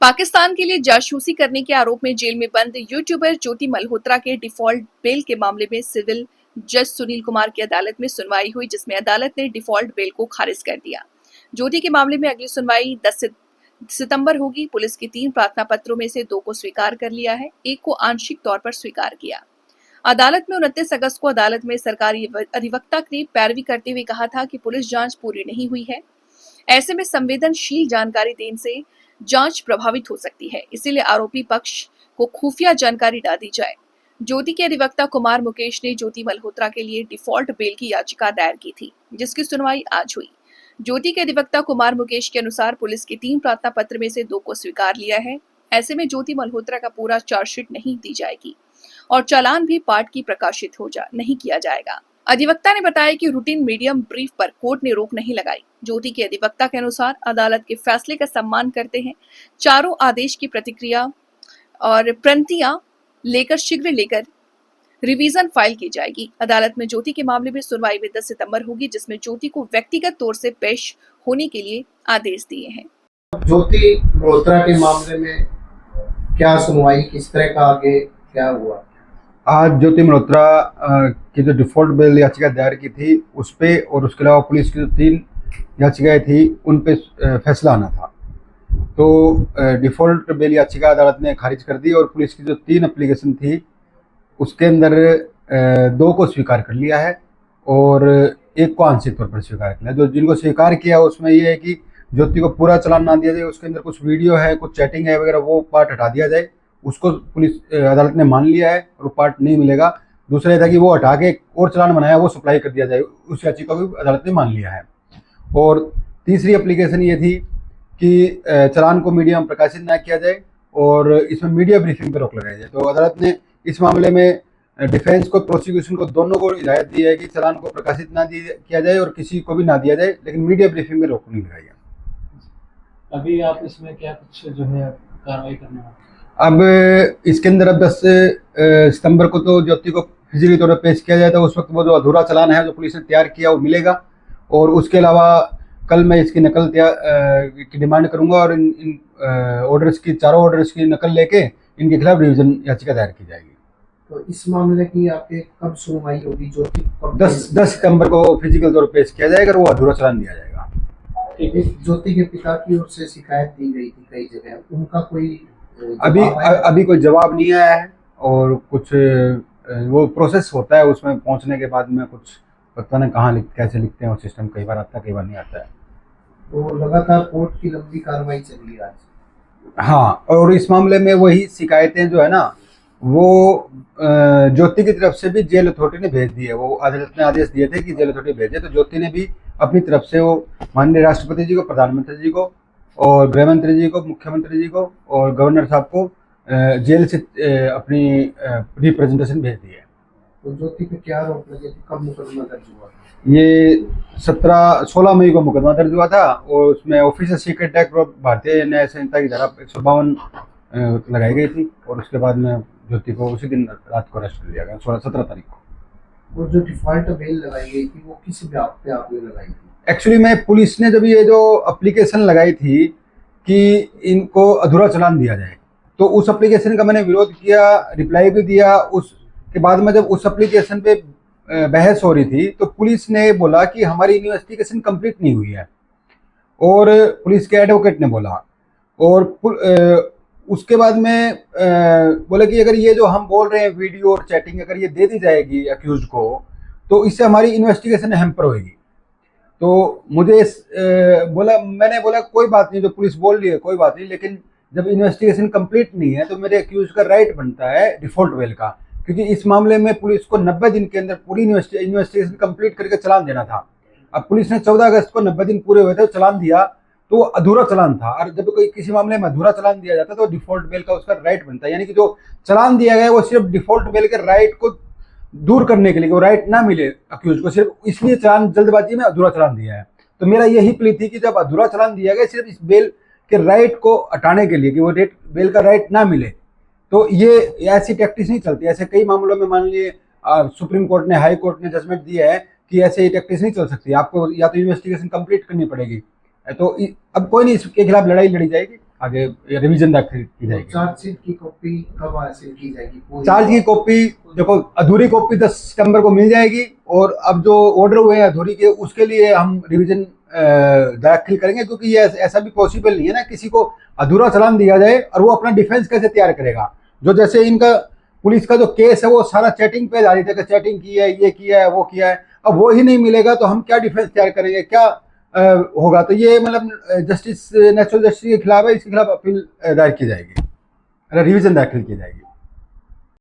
पाकिस्तान के लिए जासूसी करने के आरोप में जेल में बंद यूट्यूबर ज्योति मल्होत्रा के डिफॉल्ट बेल के मामले में सिविल जज सुनील कुमार की अदालत में सुनवाई हुई, जिसमें अदालत ने डिफॉल्ट बेल को खारिज कर दिया। ज्योति के मामले में अगली सुनवाई 10 सितंबर होगी। पुलिस के 3 प्रार्थना पत्रों में से 2 को स्वीकार कर लिया है, 1 को आंशिक तौर पर स्वीकार किया। अदालत में 29 अगस्त को अदालत में सरकारी अधिवक्ता ने पैरवी करते हुए कहा था कि पुलिस जांच पूरी नहीं हुई है, ऐसे में संवेदनशील जानकारी देने से जांच प्रभावित हो सकती है, इसीलिए आरोपी पक्ष को खुफिया जानकारी ना दी जाए। ज्योति के अधिवक्ता कुमार मुकेश ने ज्योति मल्होत्रा के लिए डिफॉल्ट बेल की याचिका दायर की थी, जिसकी सुनवाई आज हुई। ज्योति के अधिवक्ता कुमार मुकेश के अनुसार पुलिस के 3 प्रार्थना पत्र में से 2 को स्वीकार लिया है, ऐसे में ज्योति मल्होत्रा का पूरा चार्जशीट नहीं दी जाएगी और चालान भी पाठ की प्रकाशित नहीं किया जाएगा। अधिवक्ता ने बताया कि रूटीन मीडियम ब्रीफ पर कोर्ट ने रोक नहीं लगाई। ज्योति के अधिवक्ता के अनुसार अदालत के फैसले का सम्मान करते हैं, चारों आदेश की प्रतिक्रिया और प्रतियां शीघ्र रिवीजन फाइल की जाएगी। अदालत में ज्योति के मामले में सुनवाई में 10 सितंबर होगी, जिसमें ज्योति को व्यक्तिगत तौर से पेश होने के लिए आदेश दिए हैं। ज्योति मल्होत्रा के मामले में क्या सुनवाई, किस तरह का आगे क्या हुआ? आज ज्योति मल्होत्रा की जो डिफॉल्ट बेल याचिका दायर की थी उस पे और उसके अलावा पुलिस की जो 3 याचिकाएं थी उन पे फैसला आना था। तो डिफॉल्ट बेल याचिका अदालत ने खारिज कर दी और पुलिस की जो 3 एप्लीकेशन थी उसके अंदर 2 को स्वीकार कर लिया है और 1 को आंशिक तौर पर स्वीकार कर लिया। जो जिनको स्वीकार किया उसमें ये है कि ज्योति को पूरा चालान ना दिया जाए, उसके अंदर कुछ वीडियो है, कुछ चैटिंग है वगैरह, वो पार्ट हटा दिया जाए, उसको पुलिस अदालत ने मान लिया है और वो पार्ट नहीं मिलेगा। दूसरा ये था कि वो हटा के और चालान बनाया वो सप्लाई कर दिया जाए, उस याचिका को भी अदालत ने मान लिया है। और तीसरी एप्लीकेशन ये थी कि चालान को मीडिया में प्रकाशित ना किया जाए और इसमें मीडिया ब्रीफिंग पर रोक लगाई जाए। तो अदालत ने इस मामले में डिफेंस को, प्रोसिक्यूशन को, दोनों को हिदायत दी है कि चालान को प्रकाशित ना किया जाए और किसी को भी ना दिया जाए, लेकिन मीडिया ब्रीफिंग में रोक नहीं लगाई है। अभी आप इसमें क्या कुछ जो है कार्रवाई करने वाले? अब इसके अंदर अब 10 सितंबर को तो ज्योति को फिजिकली तौर पर पेश किया जाए, तो उस वक्त वो जो अधूरा चालान है जो पुलिस ने तैयार किया वो मिलेगा। और उसके अलावा कल मैं इसकी नकल की डिमांड करूंगा और इन ऑर्डर्स की, चारों ऑर्डर्स की नकल लेके इनके खिलाफ रिवीजन याचिका दायर की जाएगी। तो इस मामले की आपके कब सुनवाई होगी? ज्योति 10 सितंबर को फिजिकल तौर पर पेश किया जाएगा और वो अधूरा चालान दिया जाएगा। ज्योति के पिता की ओर से शिकायत दी गई थी कई जगह, उनका कोई अभी कोई जवाब नहीं आया है और कुछ वो प्रोसेस होता है, उसमें पहुंचने के बाद में कुछ पता नहीं कहाँ कैसे लिखते हैं, और सिस्टम कई बार आता है कई बार नहीं आता है। तो लगातार कोर्ट की लंबी कार्रवाई चल रही है आज। हाँ, और इस मामले में वही शिकायतें जो है ना वो ज्योति की तरफ से भी जेल अथॉरिटी ने भेज दी है। वो अदालत ने आदेश दिए थे कि जेल अथॉरिटी भेजे, तो ज्योति ने भी अपनी तरफ से वो माननीय राष्ट्रपति जी को, प्रधानमंत्री जी को और गृह मंत्री जी को, मुख्यमंत्री जी को और गवर्नर साहब को जेल से अपनी रिप्रेजेंटेशन भेज दी है। तो ज्योति पे क्या आरोप लगे थे, कब मुकदमा दर्ज हुआ? ये 16 मई को मुकदमा दर्ज हुआ था और उसमें ऑफिसर सीक्रेट एक्ट भारतीय न्याय संहिता की धारा 152 लगाई गई थी और उसके बाद में ज्योति को उसी दिन रात को अरेस्ट कर लिया गया, 17 तारीख को। और जो डिफॉल्ट बेल लगाई गई थी वो किस बात पे आपने लगाई थी? एक्चुअली में पुलिस ने जब ये जो एप्लीकेशन लगाई थी कि इनको अधूरा चालान दिया जाए, तो उस एप्लीकेशन का मैंने विरोध किया, रिप्लाई भी दिया। उसके बाद में जब उस एप्लीकेशन पे बहस हो रही थी तो पुलिस ने बोला कि हमारी इन्वेस्टिगेशन कंप्लीट नहीं हुई है, और पुलिस के एडवोकेट ने बोला। और उसके बाद में बोला कि अगर ये जो हम बोल रहे हैं वीडियो और चैटिंग अगर ये दे दी जाएगी अक्यूज को तो इससे हमारी इन्वेस्टिगेशन हैम्पर होगी। तो मुझे मैंने बोला कोई बात नहीं, जो पुलिस बोल रही है कोई बात नहीं, लेकिन जब इन्वेस्टिगेशन कंप्लीट नहीं है तो मेरे अक्यूज का राइट बनता है डिफॉल्ट बेल का, क्योंकि इस मामले में पुलिस को 90 दिन के अंदर पूरी इन्वेस्टिगेशन कंप्लीट करके चालान देना था। अब पुलिस ने 14 अगस्त को 90 दिन पूरे हुए थे, चालान दिया तो अधूरा चालान था। और जब कोई किसी मामले में अधूरा चालान दिया जाता है तो डिफॉल्ट बेल का उसका राइट बनता है, यानी कि जो चालान दिया गया है वो सिर्फ डिफॉल्ट बेल के राइट को दूर करने के लिए, वो राइट ना मिले अक्यूज को, सिर्फ इसलिए चालान जल्दबाजी में अधूरा चालान दिया है। तो मेरा यही प्ली थी कि जब अधूरा चालान दिया गया सिर्फ इस बेल के राइट को हटाने के लिए कि वो बेल का राइट ना मिले, तो ये ऐसी टैक्टिस नहीं चलती। ऐसे कई मामलों में मान लीजिए सुप्रीम कोर्ट ने, हाई कोर्ट ने जजमेंट दिया है कि ऐसे टैक्टिस नहीं चल सकती, आपको या तो इन्वेस्टिगेशन कंप्लीट करनी पड़ेगी। तो अब कोई नहीं, इसके खिलाफ लड़ाई लड़ी जाएगी। आगे रिवीजन दाखिल की तो जाएगी। चार्जशीट की कॉपी कब हासिल की जाएगी? पूरी चार्ज की कॉपी देखो, अधूरी कॉपी 10 सितंबर को मिल जाएगी, और अब जो ऑर्डर हुए हैं अधूरी के, उसके लिए हम रिवीजन दाखिल करेंगे, क्योंकि ये ऐसा भी पॉसिबल नहीं है ना किसी को अधूरा चालान दिया जाए और वो अपना डिफेंस कैसे तैयार करेगा। जो जैसे इनका पुलिस का जो केस है वो सारा चैटिंग पे आधारित है कि चैटिंग की है, ये किया है, वो किया है। अब वो ही नहीं मिलेगा तो हम क्या डिफेंस तैयार करेंगे, क्या होगा। तो ये मतलब जस्टिस नेचुरल जस्टिस के खिलाफ है, इसके खिलाफ अपील दायर की जाएगी, रिवीजन दाखिल की जाएगी।